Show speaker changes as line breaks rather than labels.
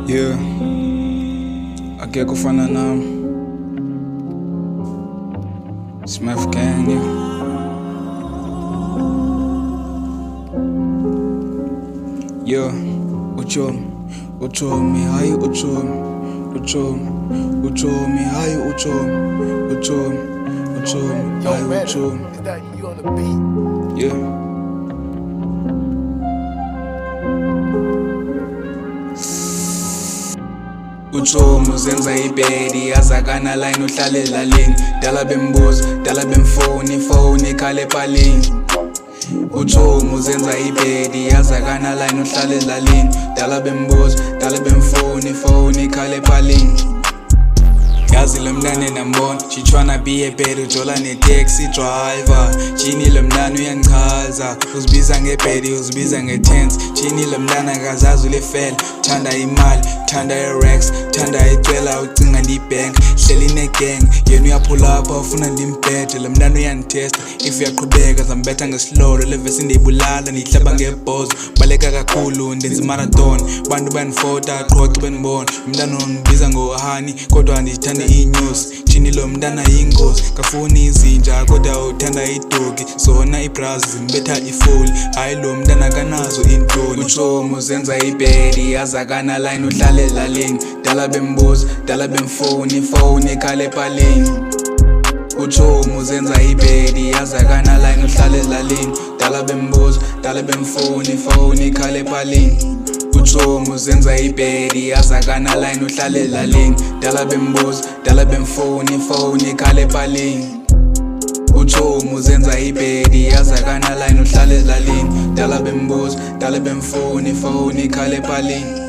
Yeah, akekho ufana nami. Smith Gang, yeah. Yeah, uchomi, hayi uchomi, hayi uchomi, hayi uchomi.
Is that you on the beat?
Yeah. Uchomi uzenza ibhedi yazakana line uhlale elalini. Dala bembuza, dala bemfoni, ifoni ikhale epalini. Uchomi uzenza ibhedi yazakana line uhlale elalini. Dala bembuza, dala bemfoni, ifoni ikhale epalini. Yazi lo mntana enambona, she tryna be a bed, ujola ne-taxi driver. Chini lo mntana uyangichaza, uzibiza ngebhedi, uzibiza nge-tents. Chini lo mntana akazazi ulifela, thanda imali, thanda i-racks, thanda icwela ucinga ndi-bank. Hleli ne-gang, yena uyaphula apha ufuna ndimbhede. Lo mntana uyangithesta, if uyaqhubeka zambetha ngesilolo. Le vesi ndiyibulala, ndiyihlaba ngebhozo. Baleka kakhulu, ndenza imarathon. Bantu bandifota, qhoqa bendibona. Umntana undibiza ngohani, kodwa ndithanda inews. Chini lo mntana yingozi, kafuni izinja kodwa uthanda idogi. Zona ibras zimbetha ifoli, hayi lo mntana kanazo intoni. Uchomi uzenza ibhedi yazakana line uhlale elalini. Dala bembuza, dala bemfoni, ifoni ikhale epalini. Uchomi uzenza ibhedi yazakana line uhlale elalini. Dala bembuza, dala bemfoni, ifoni ikhale epalini. Uchomi uzenza ibhedi yazakana line uhlale elalini. Dala bembuza, dala bemfoni, ifoni ikhale epalini. Uchomi uzenza ibhedi yazakana line uhlale elalini. Dala bembuza, dala bemfoni, ifoni ikhale epalini.